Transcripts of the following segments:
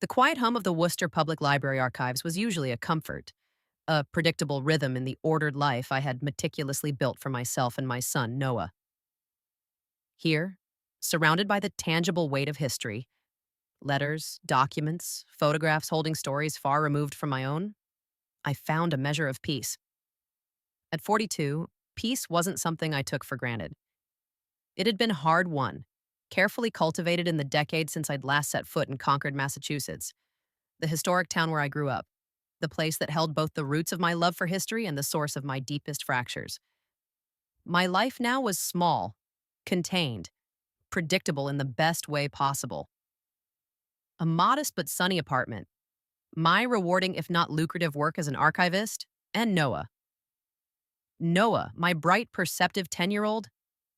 The quiet hum of the Worcester Public Library archives was usually a comfort, a predictable rhythm in the ordered life I had meticulously built for myself and my son, Noah. Here, surrounded by the tangible weight of history, letters, documents, photographs holding stories far removed from my own, I found a measure of peace. At 42, peace wasn't something I took for granted. It had been hard won, carefully cultivated in the decades since I'd last set foot in Concord, Massachusetts, the historic town where I grew up, the place that held both the roots of my love for history and the source of my deepest fractures. My life now was small, contained, predictable in the best way possible. A modest but sunny apartment, my rewarding if not lucrative work as an archivist, and Noah. Noah, my bright, perceptive 10-year-old,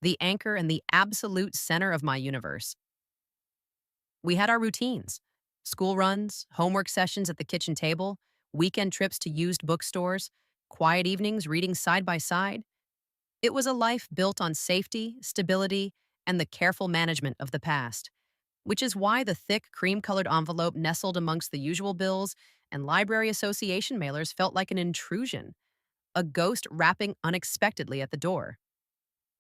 the anchor and the absolute center of my universe. We had our routines: school runs, homework sessions at the kitchen table, weekend trips to used bookstores, quiet evenings reading side by side. It was a life built on safety, stability, and the careful management of the past, which is why the thick, cream-colored envelope nestled amongst the usual bills and Library Association mailers felt like an intrusion, a ghost rapping unexpectedly at the door.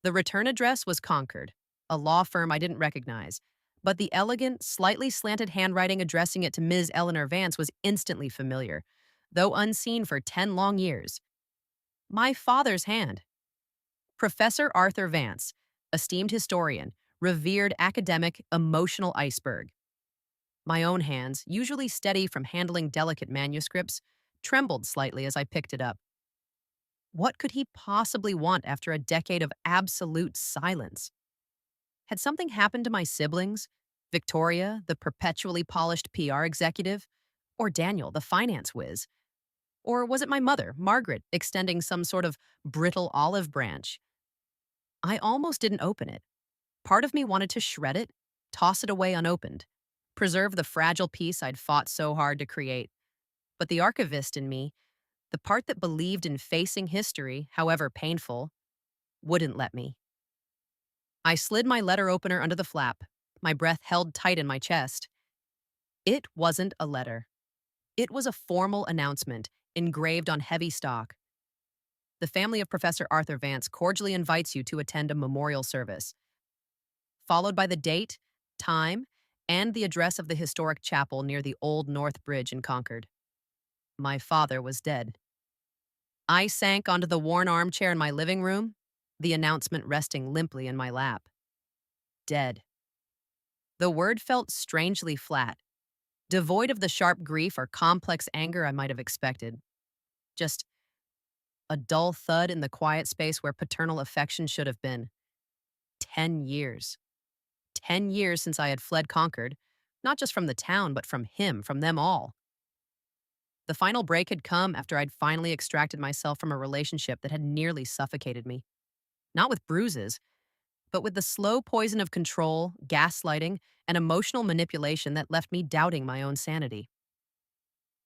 The return address was Concord, a law firm I didn't recognize, but the elegant, slightly slanted handwriting addressing it to Ms. Eleanor Vance was instantly familiar, though unseen for 10 long years. My father's hand. Professor Arthur Vance, esteemed historian, revered academic, emotional iceberg. My own hands, usually steady from handling delicate manuscripts, trembled slightly as I picked it up. What could he possibly want after a decade of absolute silence? Had something happened to my siblings? Victoria, the perpetually polished PR executive? Or Daniel, the finance whiz? Or was it my mother, Margaret, extending some sort of brittle olive branch? I almost didn't open it. Part of me wanted to shred it, toss it away unopened, preserve the fragile piece I'd fought so hard to create. But the archivist in me, the part that believed in facing history, however painful, wouldn't let me. I slid my letter opener under the flap, my breath held tight in my chest. It wasn't a letter. It was a formal announcement, engraved on heavy stock. The family of Professor Arthur Vance cordially invites you to attend a memorial service, followed by the date, time, and the address of the historic chapel near the Old North Bridge in Concord. My father was dead. I sank onto the worn armchair in my living room, the announcement resting limply in my lap. Dead. The word felt strangely flat, devoid of the sharp grief or complex anger I might have expected. Just a dull thud in the quiet space where paternal affection should have been. 10 years. 10 years since I had fled Concord, not just from the town, but from him, from them all. The final break had come after I'd finally extracted myself from a relationship that had nearly suffocated me. Not with bruises, but with the slow poison of control, gaslighting, and emotional manipulation that left me doubting my own sanity.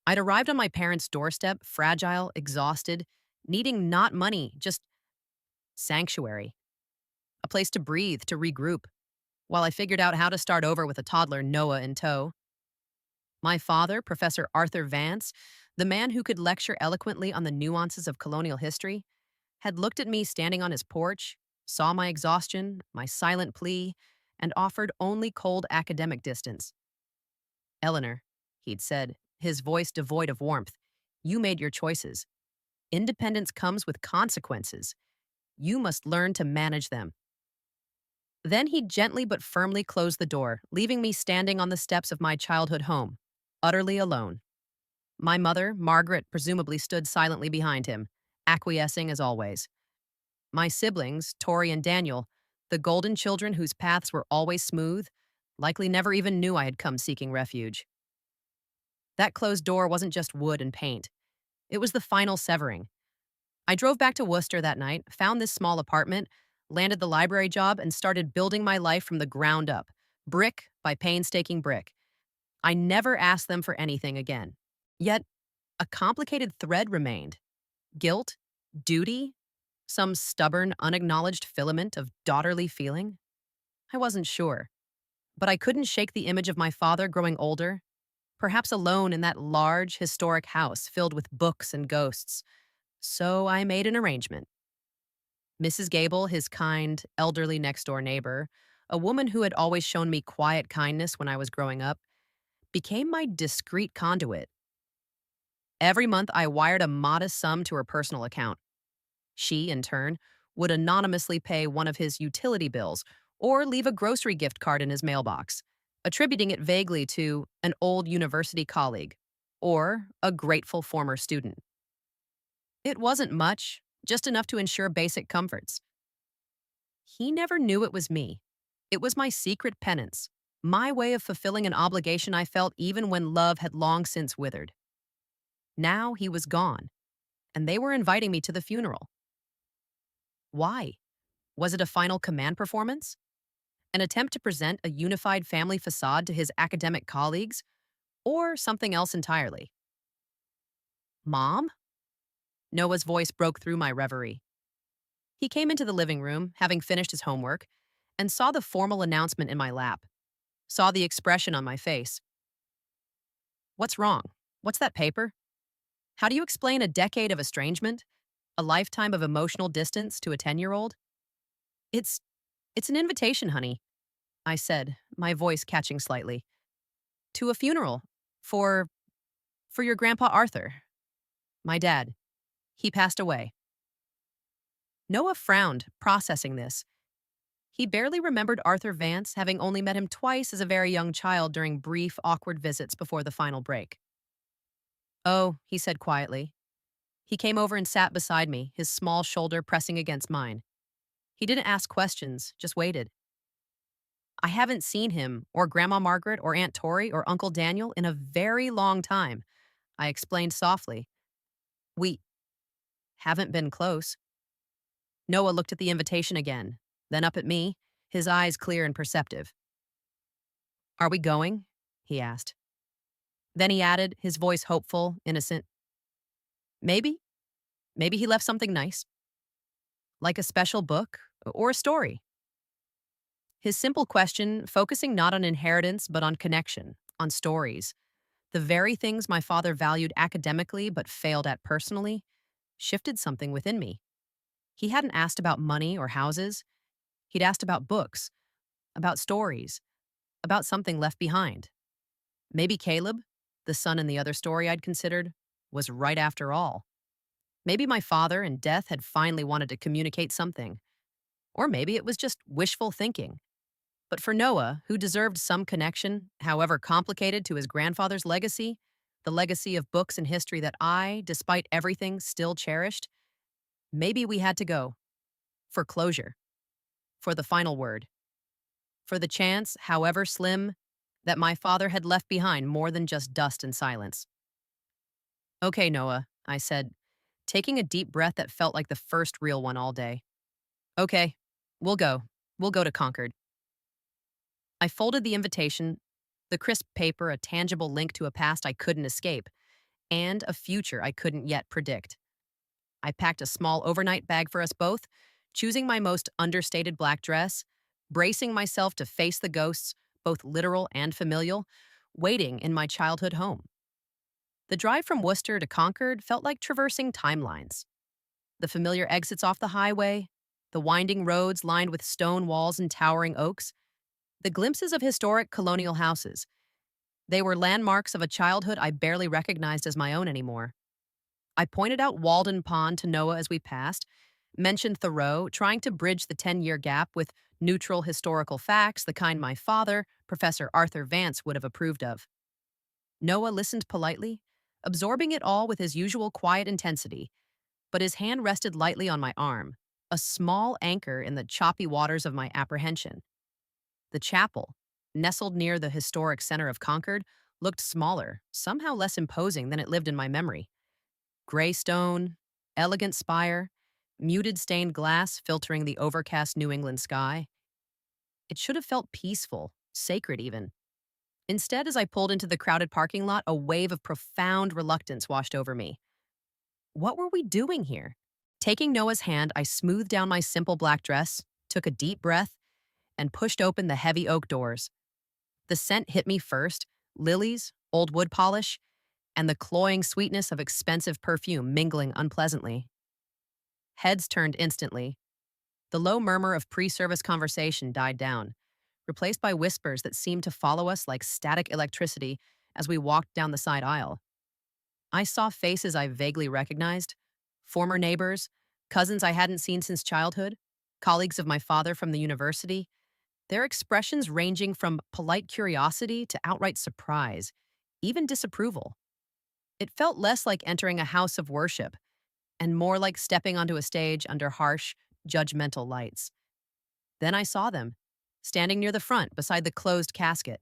I'd arrived on my parents' doorstep, fragile, exhausted, needing not money, just sanctuary. A place to breathe, to regroup, while I figured out how to start over with a toddler, Noah, in tow. My father, Professor Arthur Vance, the man who could lecture eloquently on the nuances of colonial history, had looked at me standing on his porch, saw my exhaustion, my silent plea, and offered only cold academic distance. Eleanor, he'd said, his voice devoid of warmth, you made your choices. Independence comes with consequences. You must learn to manage them. Then he gently but firmly closed the door, leaving me standing on the steps of my childhood home, utterly alone. My mother, Margaret, presumably stood silently behind him, acquiescing as always. My siblings, Tori and Daniel, the golden children whose paths were always smooth, likely never even knew I had come seeking refuge. That closed door wasn't just wood and paint. It was the final severing. I drove back to Worcester that night, found this small apartment, landed the library job, and started building my life from the ground up, brick by painstaking brick. I never asked them for anything again. Yet, a complicated thread remained. Guilt, duty, some stubborn, unacknowledged filament of daughterly feeling? I wasn't sure. But I couldn't shake the image of my father growing older, perhaps alone in that large, historic house filled with books and ghosts. So I made an arrangement. Mrs. Gable, his kind, elderly next door neighbor, a woman who had always shown me quiet kindness when I was growing up, became my discreet conduit. Every month, I wired a modest sum to her personal account. She, in turn, would anonymously pay one of his utility bills or leave a grocery gift card in his mailbox, attributing it vaguely to an old university colleague or a grateful former student. It wasn't much, just enough to ensure basic comforts. He never knew it was me. It was my secret penance, my way of fulfilling an obligation I felt even when love had long since withered. Now he was gone, and they were inviting me to the funeral. Why? Was it a final command performance? An attempt to present a unified family facade to his academic colleagues? Or something else entirely? Mom? Noah's voice broke through my reverie. He came into the living room, having finished his homework, and saw the formal announcement in my lap, saw the expression on my face. What's wrong? What's that paper? How do you explain a decade of estrangement? A lifetime of emotional distance to a 10-year-old? It's it's an invitation, honey, I said, my voice catching slightly. To a funeral for for your grandpa Arthur, my dad. He passed away. Noah frowned, processing this. He barely remembered Arthur Vance, having only met him twice as a very young child during brief, awkward visits before the final break. Oh, he said quietly. He came over and sat beside me, his small shoulder pressing against mine. He didn't ask questions, just waited. I haven't seen him, or Grandma Margaret, or Aunt Tori, or Uncle Daniel in a very long time, I explained softly. We haven't been close. Noah looked at the invitation again, then up at me, his eyes clear and perceptive. Are we going? He asked. Then he added, his voice hopeful, innocent. Maybe. Maybe he left something nice. Like a special book or a story. His simple question, focusing not on inheritance but on connection, on stories, the very things my father valued academically but failed at personally, shifted something within me. He hadn't asked about money or houses. He'd asked about books, about stories, about something left behind. Maybe Caleb, the son in the other story I'd considered, was right after all. Maybe my father in death had finally wanted to communicate something. Or maybe it was just wishful thinking. But for Noah, who deserved some connection, however complicated, to his grandfather's legacy, the legacy of books and history that I, despite everything, still cherished, maybe we had to go. For closure. For the final word. For the chance, however slim, that my father had left behind more than just dust and silence. Okay, Noah, I said, taking a deep breath that felt like the first real one all day. Okay, we'll go. We'll go to Concord. I folded the invitation, the crisp paper, a tangible link to a past I couldn't escape, and a future I couldn't yet predict. I packed a small overnight bag for us both, choosing my most understated black dress, bracing myself to face the ghosts, both literal and familial, waiting in my childhood home. The drive from Worcester to Concord felt like traversing timelines. The familiar exits off the highway, the winding roads lined with stone walls and towering oaks, the glimpses of historic colonial houses. They were landmarks of a childhood I barely recognized as my own anymore. I pointed out Walden Pond to Noah as we passed, mentioned Thoreau, trying to bridge the 10-year gap with neutral historical facts, the kind my father, Professor Arthur Vance, would have approved of. Noah listened politely, absorbing it all with his usual quiet intensity, but his hand rested lightly on my arm, a small anchor in the choppy waters of my apprehension. The chapel, nestled near the historic center of Concord, looked smaller, somehow less imposing than it lived in my memory. Gray stone, elegant spire, muted stained glass filtering the overcast New England sky. It should have felt peaceful, sacred even. Instead, as I pulled into the crowded parking lot, a wave of profound reluctance washed over me. What were we doing here? Taking Noah's hand, I smoothed down my simple black dress, took a deep breath, and pushed open the heavy oak doors. The scent hit me first, lilies, old wood polish, and the cloying sweetness of expensive perfume mingling unpleasantly. Heads turned instantly. The low murmur of pre-service conversation died down, replaced by whispers that seemed to follow us like static electricity as we walked down the side aisle. I saw faces I vaguely recognized, former neighbors, cousins I hadn't seen since childhood, colleagues of my father from the university, their expressions ranging from polite curiosity to outright surprise, even disapproval. It felt less like entering a house of worship and more like stepping onto a stage under harsh, judgmental lights. Then I saw them, standing near the front beside the closed casket.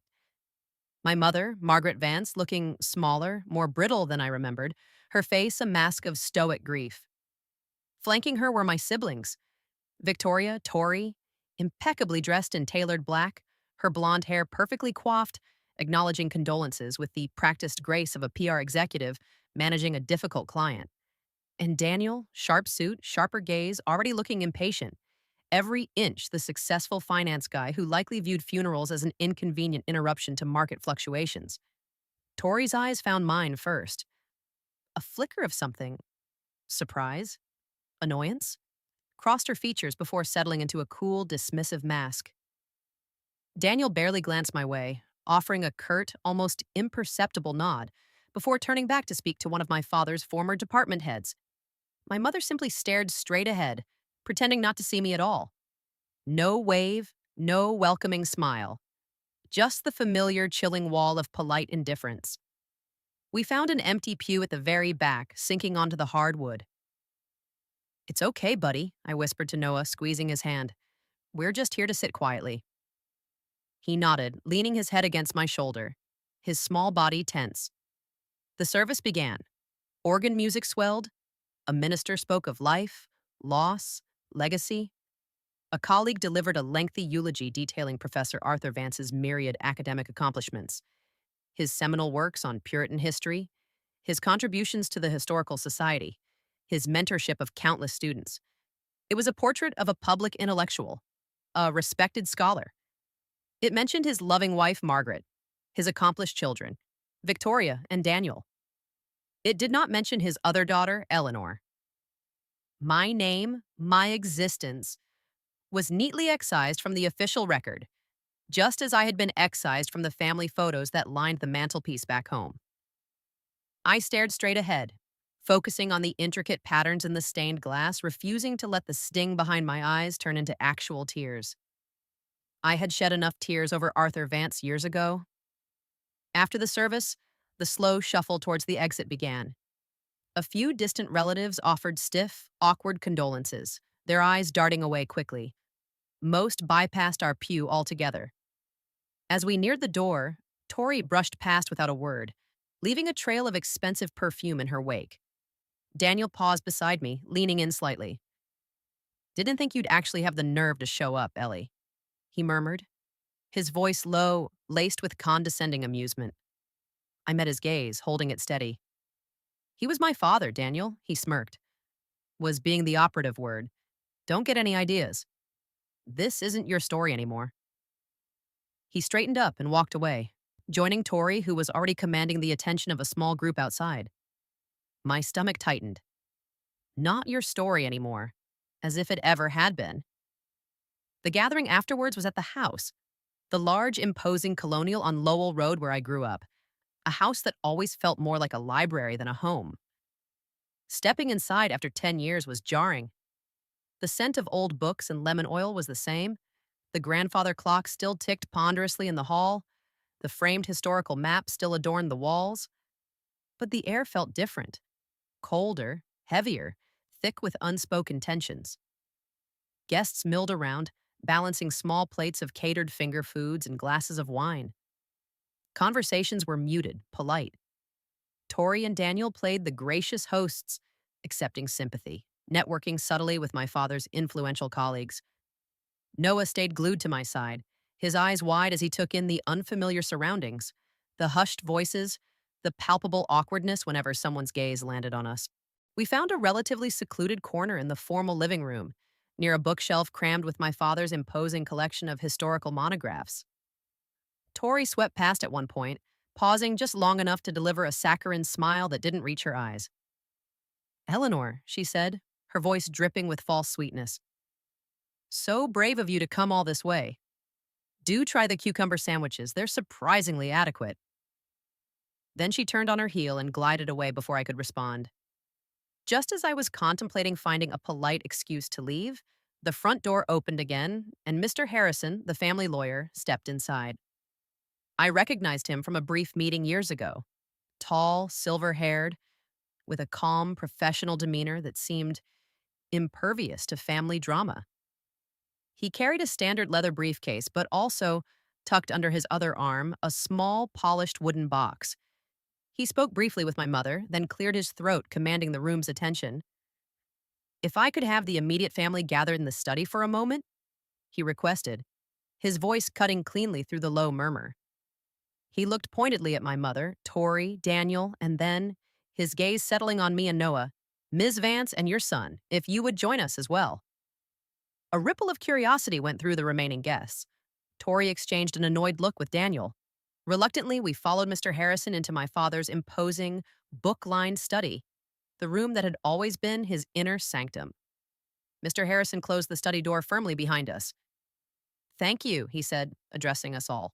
My mother, Margaret Vance, looking smaller, more brittle than I remembered, her face a mask of stoic grief. Flanking her were my siblings, Victoria, Tori, impeccably dressed in tailored black, her blonde hair perfectly coiffed, acknowledging condolences with the practiced grace of a PR executive managing a difficult client. And Daniel, sharp suit, sharper gaze, already looking impatient. Every inch the successful finance guy who likely viewed funerals as an inconvenient interruption to market fluctuations. Tori's eyes found mine first. A flicker of something, surprise, annoyance, crossed her features before settling into a cool, dismissive mask. Daniel barely glanced my way, offering a curt, almost imperceptible nod, before turning back to speak to one of my father's former department heads. My mother simply stared straight ahead, pretending not to see me at all. No wave, no welcoming smile. Just the familiar, chilling wall of polite indifference. We found an empty pew at the very back, sinking onto the hardwood. "It's okay, buddy," I whispered to Noah, squeezing his hand. "We're just here to sit quietly." He nodded, leaning his head against my shoulder, his small body tense. The service began. Organ music swelled. A minister spoke of life, loss, legacy. A colleague delivered a lengthy eulogy detailing Professor Arthur Vance's myriad academic accomplishments, his seminal works on Puritan history, his contributions to the Historical Society, his mentorship of countless students. It was a portrait of a public intellectual, a respected scholar. It mentioned his loving wife, Margaret, his accomplished children, Victoria and Daniel. It did not mention his other daughter, Eleanor. My name, my existence, was neatly excised from the official record, just as I had been excised from the family photos that lined the mantelpiece back home. I stared straight ahead, focusing on the intricate patterns in the stained glass, refusing to let the sting behind my eyes turn into actual tears. I had shed enough tears over Arthur Vance years ago. After the service, the slow shuffle towards the exit began. A few distant relatives offered stiff, awkward condolences, their eyes darting away quickly. Most bypassed our pew altogether. As we neared the door, Tori brushed past without a word, leaving a trail of expensive perfume in her wake. Daniel paused beside me, leaning in slightly. "Didn't think you'd actually have the nerve to show up, Ellie," he murmured, his voice low, laced with condescending amusement. I met his gaze, holding it steady. "He was my father, Daniel," he smirked. "Was being the operative word. Don't get any ideas. This isn't your story anymore." He straightened up and walked away, joining Tori, who was already commanding the attention of a small group outside. My stomach tightened. Not your story anymore, as if it ever had been. The gathering afterwards was at the house, the large, imposing colonial on Lowell Road where I grew up, a house that always felt more like a library than a home. Stepping inside after 10 years was jarring. The scent of old books and lemon oil was the same. The grandfather clock still ticked ponderously in the hall. The framed historical map still adorned the walls. But the air felt different. Colder, heavier, thick with unspoken tensions. Guests milled around, balancing small plates of catered finger foods and glasses of wine. Conversations were muted, polite. Tori and Daniel played the gracious hosts, accepting sympathy, networking subtly with my father's influential colleagues. Noah stayed glued to my side, his eyes wide as he took in the unfamiliar surroundings, the hushed voices, the palpable awkwardness whenever someone's gaze landed on us. We found a relatively secluded corner in the formal living room, near a bookshelf crammed with my father's imposing collection of historical monographs. Tori swept past at one point, pausing just long enough to deliver a saccharine smile that didn't reach her eyes. Eleanor, she said, her voice dripping with false sweetness. So brave of you to come all this way. Do try the cucumber sandwiches. They're surprisingly adequate. Then she turned on her heel and glided away before I could respond. Just as I was contemplating finding a polite excuse to leave, the front door opened again, and Mr. Harrison, the family lawyer, stepped inside. I recognized him from a brief meeting years ago. Tall, silver-haired, with a calm, professional demeanor that seemed impervious to family drama. He carried a standard leather briefcase, but also, tucked under his other arm, a small, polished wooden box. He spoke briefly with my mother, then cleared his throat, commanding the room's attention. If I could have the immediate family gathered in the study for a moment, he requested, his voice cutting cleanly through the low murmur. He looked pointedly at my mother, Tori, Daniel, and then, his gaze settling on me and Noah, Ms. Vance and your son, if you would join us as well. A ripple of curiosity went through the remaining guests. Tori exchanged an annoyed look with Daniel. Reluctantly, we followed Mr. Harrison into my father's imposing, book-lined study, the room that had always been his inner sanctum. Mr. Harrison closed the study door firmly behind us. Thank you, he said, addressing us all.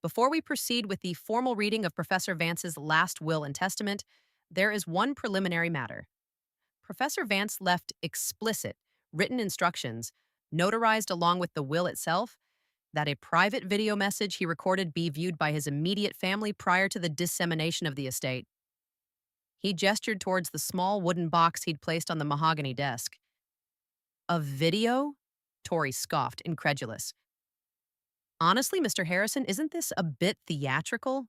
Before we proceed with the formal reading of Professor Vance's last will and testament, there is one preliminary matter. Professor Vance left explicit, written instructions, notarized along with the will itself, that a private video message he recorded be viewed by his immediate family prior to the dissemination of the estate. He gestured towards the small wooden box he'd placed on the mahogany desk. A video? Tori scoffed, incredulous. Honestly, Mr. Harrison, isn't this a bit theatrical?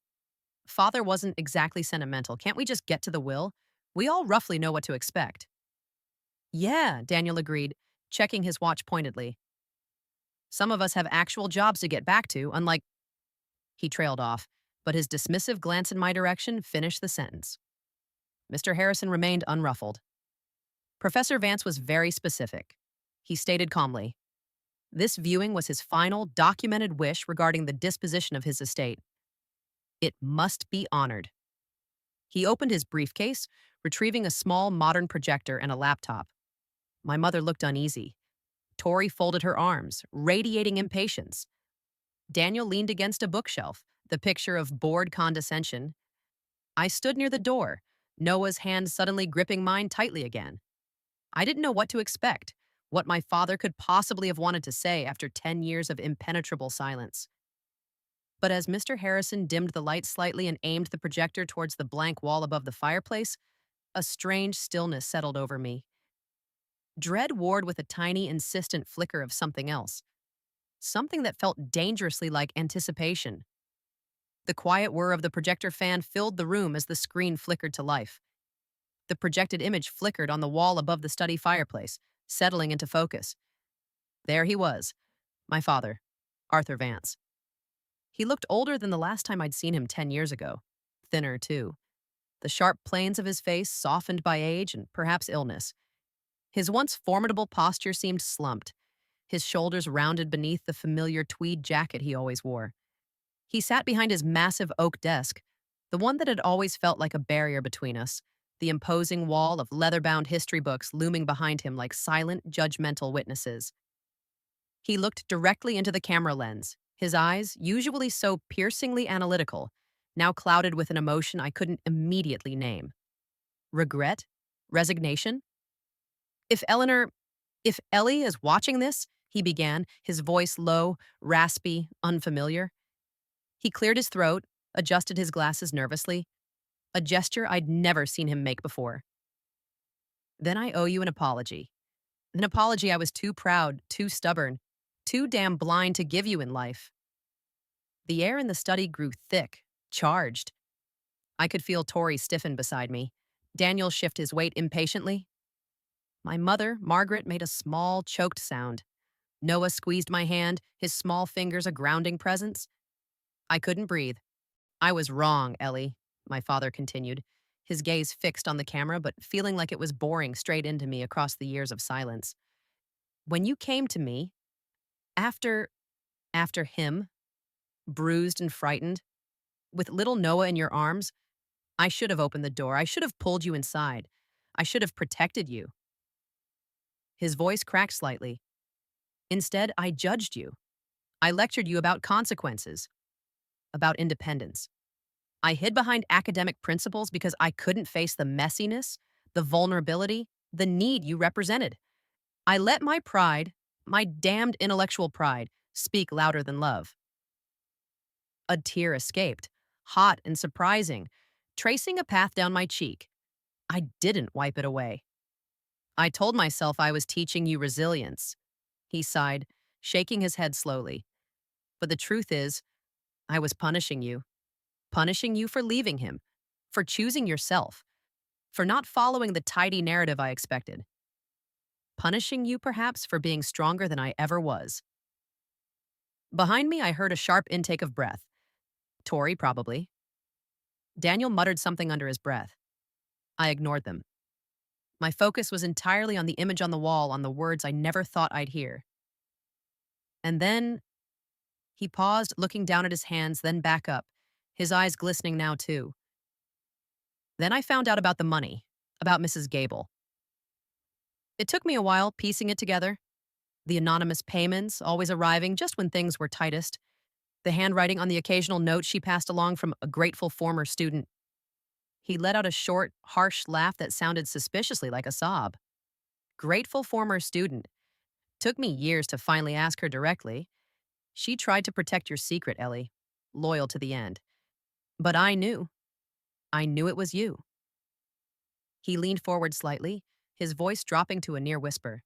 Father wasn't exactly sentimental. Can't we just get to the will? We all roughly know what to expect. Yeah, Daniel agreed, checking his watch pointedly. Some of us have actual jobs to get back to, unlike... He trailed off, but his dismissive glance in my direction finished the sentence. Mr. Harrison remained unruffled. Professor Vance was very specific. He stated calmly, this viewing was his final, documented wish regarding the disposition of his estate. It must be honored. He opened his briefcase, retrieving a small modern projector and a laptop. My mother looked uneasy. Tori folded her arms, radiating impatience. Daniel leaned against a bookshelf, the picture of bored condescension. I stood near the door, Noah's hand suddenly gripping mine tightly again. I didn't know what to expect, what my father could possibly have wanted to say after 10 years of impenetrable silence. But as Mr. Harrison dimmed the light slightly and aimed the projector towards the blank wall above the fireplace, a strange stillness settled over me. Dread warred with a tiny, insistent flicker of something else. Something that felt dangerously like anticipation. The quiet whir of the projector fan filled the room as the screen flickered to life. The projected image flickered on the wall above the study fireplace, settling into focus. There he was, my father, Arthur Vance. He looked older than the last time I'd seen him 10 years ago. Thinner, too. The sharp planes of his face softened by age and perhaps illness. His once formidable posture seemed slumped, his shoulders rounded beneath the familiar tweed jacket he always wore. He sat behind his massive oak desk, the one that had always felt like a barrier between us, the imposing wall of leather-bound history books looming behind him like silent, judgmental witnesses. He looked directly into the camera lens, his eyes, usually so piercingly analytical, now clouded with an emotion I couldn't immediately name. Regret? Resignation? If Ellie is watching this, he began, his voice low, raspy, unfamiliar. He cleared his throat, adjusted his glasses nervously, a gesture I'd never seen him make before. Then I owe you an apology. An apology I was too proud, too stubborn, too damn blind to give you in life. The air in the study grew thick, charged. I could feel Tori stiffen beside me. Daniel shift his weight impatiently. My mother, Margaret, made a small, choked sound. Noah squeezed my hand, his small fingers a grounding presence. I couldn't breathe. I was wrong, Ellie, my father continued, his gaze fixed on the camera but feeling like it was boring straight into me across the years of silence. When you came to me, after him, bruised and frightened, With little Noah in your arms, I should have opened the door. I should have pulled you inside. I should have protected you. His voice cracked slightly. Instead, I judged you. I lectured you about consequences, about independence. I hid behind academic principles because I couldn't face the messiness, the vulnerability, the need you represented. I let my pride, my damned intellectual pride, speak louder than love. A tear escaped, hot and surprising, tracing a path down my cheek. I didn't wipe it away. I told myself I was teaching you resilience. He sighed, shaking his head slowly. But the truth is, I was punishing you for leaving him, for choosing yourself, for not following the tidy narrative I expected. Punishing you, perhaps, for being stronger than I ever was. Behind me, I heard a sharp intake of breath. Tori, probably. Daniel muttered something under his breath. I ignored them. My focus was entirely on the image on the wall, on the words I never thought I'd hear. And then he paused, looking down at his hands, then back up, his eyes glistening now too. Then I found out about the money, about Mrs. Gable. It took me a while piecing it together. The anonymous payments, always arriving just when things were tightest. The handwriting on the occasional note she passed along from a grateful former student. He let out a short, harsh laugh that sounded suspiciously like a sob. Grateful former student. Took me years to finally ask her directly. She tried to protect your secret, Ellie. Loyal to the end. But I knew. I knew it was you. He leaned forward slightly, his voice dropping to a near whisper.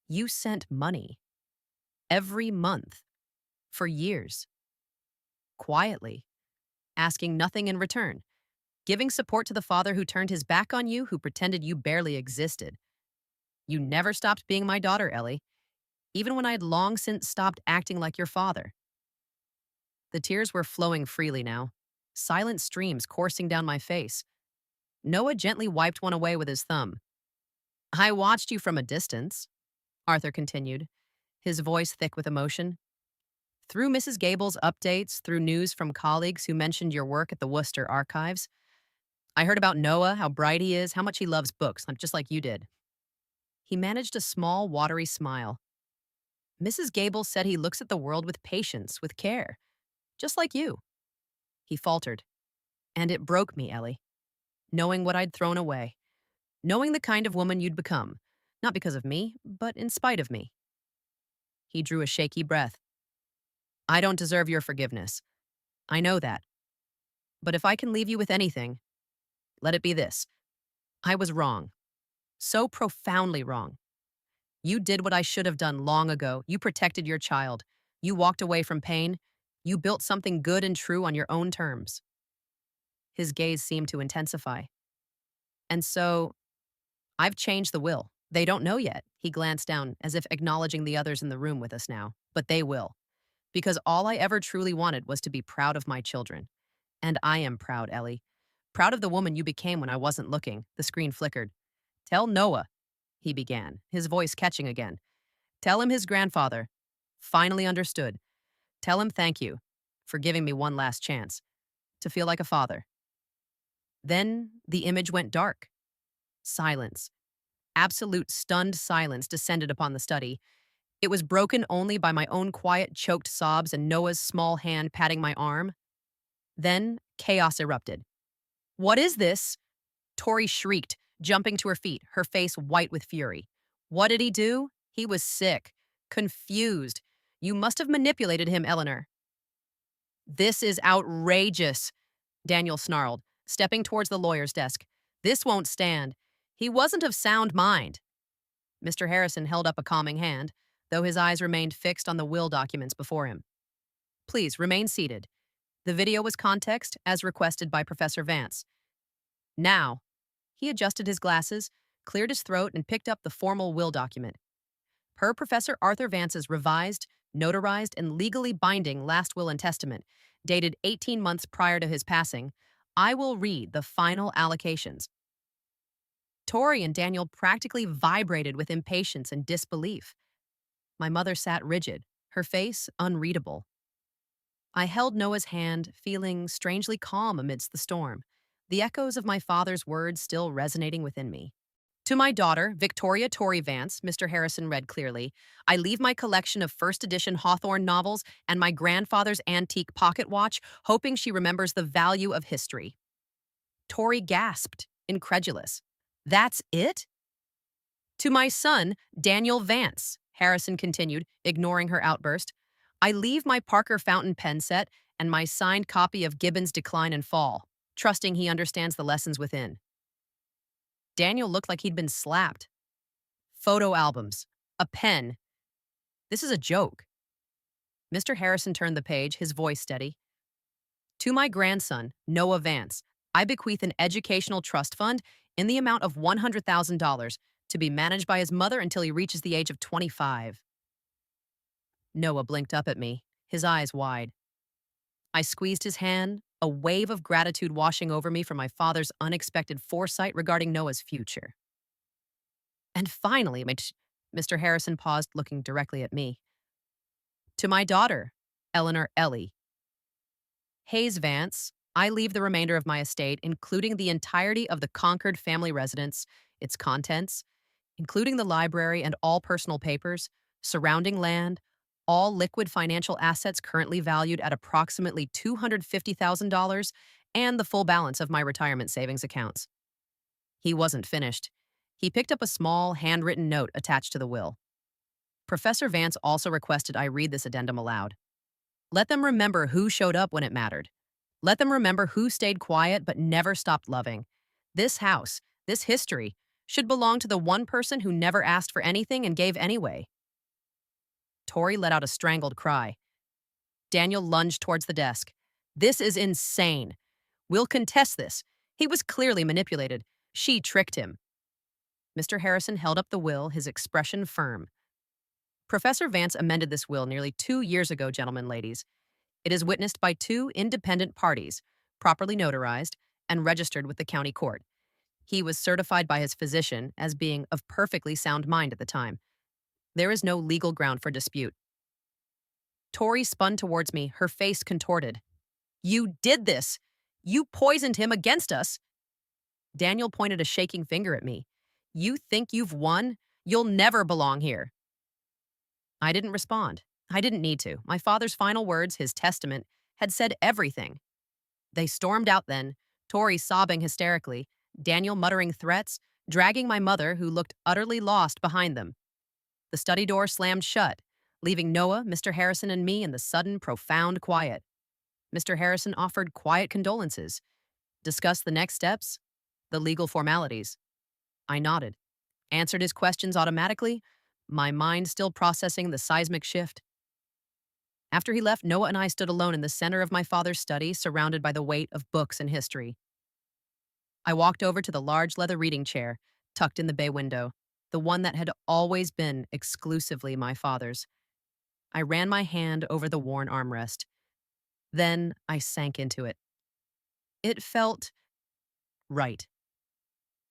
You sent money. Every month. For years. Quietly. Asking nothing in return. Giving support to the father who turned his back on you, who pretended you barely existed. You never stopped being my daughter, Ellie, even when I had long since stopped acting like your father. The tears were flowing freely now, silent streams coursing down my face. Noah gently wiped one away with his thumb. I watched you from a distance, Arthur continued, his voice thick with emotion. Through Mrs. Gable's updates, through news from colleagues who mentioned your work at the Worcester Archives, I heard about Noah, how bright he is, how much he loves books, just like you did. He managed a small, watery smile. Mrs. Gable said he looks at the world with patience, with care, just like you. He faltered. And it broke me, Ellie, knowing what I'd thrown away, knowing the kind of woman you'd become, not because of me, but in spite of me. He drew a shaky breath. I don't deserve your forgiveness. I know that. But if I can leave you with anything, let it be this. I was wrong. So profoundly wrong. You did what I should have done long ago. You protected your child. You walked away from pain. You built something good and true on your own terms. His gaze seemed to intensify. And so, I've changed the will. They don't know yet. He glanced down, as if acknowledging the others in the room with us now. But they will. Because all I ever truly wanted was to be proud of my children. And I am proud, Ellie. Proud of the woman you became when I wasn't looking. The screen flickered. Tell Noah, he began, his voice catching again. Tell him his grandfather finally understood. Tell him thank you for giving me one last chance to feel like a father. Then the image went dark. Silence. Absolute stunned silence descended upon the study. It was broken only by my own quiet, choked sobs and Noah's small hand patting my arm. Then chaos erupted. What is this? Tori shrieked, jumping to her feet, her face white with fury. What did he do? He was sick, confused. You must have manipulated him, Eleanor. This is outrageous, Daniel snarled, stepping towards the lawyer's desk. This won't stand. He wasn't of sound mind. Mr. Harrison held up a calming hand, though his eyes remained fixed on the will documents before him. Please, remain seated. The video was context, as requested by Professor Vance. Now, he adjusted his glasses, cleared his throat, and picked up the formal will document. Per Professor Arthur Vance's revised, notarized, and legally binding last will and testament, dated 18 months prior to his passing, I will read the final allocations. Tori and Daniel practically vibrated with impatience and disbelief. My mother sat rigid, her face unreadable. I held Noah's hand, feeling strangely calm amidst the storm, the echoes of my father's words still resonating within me. To my daughter, Victoria Tory Vance, Mr. Harrison read clearly, I leave my collection of first edition Hawthorne novels and my grandfather's antique pocket watch, hoping she remembers the value of history. Tory gasped, incredulous. That's it? To my son, Daniel Vance, Harrison continued, ignoring her outburst, I leave my Parker fountain pen set and my signed copy of Gibbon's Decline and Fall, trusting he understands the lessons within. Daniel looked like he'd been slapped. Photo albums, a pen. This is a joke. Mr. Harrison turned the page, his voice steady. To my grandson, Noah Vance, I bequeath an educational trust fund in the amount of $100,000 to be managed by his mother until he reaches the age of 25. Noah blinked up at me, his eyes wide. I squeezed his hand, a wave of gratitude washing over me for my father's unexpected foresight regarding Noah's future. And finally, Mr. Harrison paused, looking directly at me. To my daughter, Eleanor Ellie. Hayes Vance, I leave the remainder of my estate, including the entirety of the Concord family residence, its contents, including the library and all personal papers, surrounding land, all liquid financial assets currently valued at approximately $250,000, and the full balance of my retirement savings accounts. He wasn't finished. He picked up a small, handwritten note attached to the will. Professor Vance also requested I read this addendum aloud. Let them remember who showed up when it mattered. Let them remember who stayed quiet but never stopped loving. This house, this history, should belong to the one person who never asked for anything and gave anyway. Tori let out a strangled cry. Daniel lunged towards the desk. This is insane. We'll contest this. He was clearly manipulated. She tricked him. Mr. Harrison held up the will, his expression firm. Professor Vance amended this will nearly 2 years ago, gentlemen, ladies. It is witnessed by 2 independent parties, properly notarized, and registered with the county court. He was certified by his physician as being of perfectly sound mind at the time. There is no legal ground for dispute. Tori spun towards me, her face contorted. You did this! You poisoned him against us! Daniel pointed a shaking finger at me. You think you've won? You'll never belong here. I didn't respond. I didn't need to. My father's final words, his testament, had said everything. They stormed out then, Tori sobbing hysterically, Daniel muttering threats, dragging my mother, who looked utterly lost, behind them. The study door slammed shut, leaving Noah, Mr. Harrison, and me in the sudden, profound quiet. Mr. Harrison offered quiet condolences, discussed the next steps, the legal formalities. I nodded, answered his questions automatically, my mind still processing the seismic shift. After he left, Noah and I stood alone in the center of my father's study, surrounded by the weight of books and history. I walked over to the large leather reading chair, tucked in the bay window, the one that had always been exclusively my father's. I ran my hand over the worn armrest. Then I sank into it. It felt right.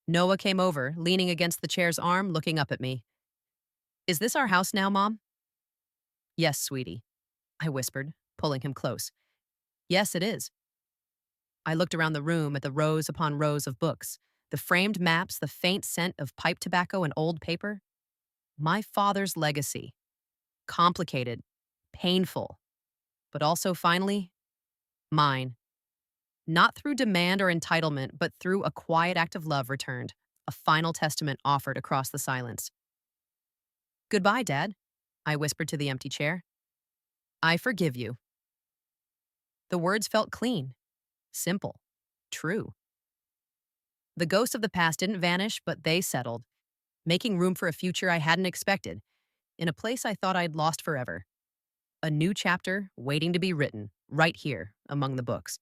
Noah came over, leaning against the chair's arm, looking up at me. Is this our house now, Mom? Yes, sweetie, I whispered, pulling him close. Yes, it is. I looked around the room at the rows upon rows of books, the framed maps, the faint scent of pipe tobacco and old paper. My father's legacy. Complicated, painful, but also finally, mine. Not through demand or entitlement, but through a quiet act of love returned, a final testament offered across the silence. Goodbye, Dad, I whispered to the empty chair. I forgive you. The words felt clean, simple, true. The ghosts of the past didn't vanish, but they settled, making room for a future I hadn't expected, in a place I thought I'd lost forever. A new chapter waiting to be written, right here among the books.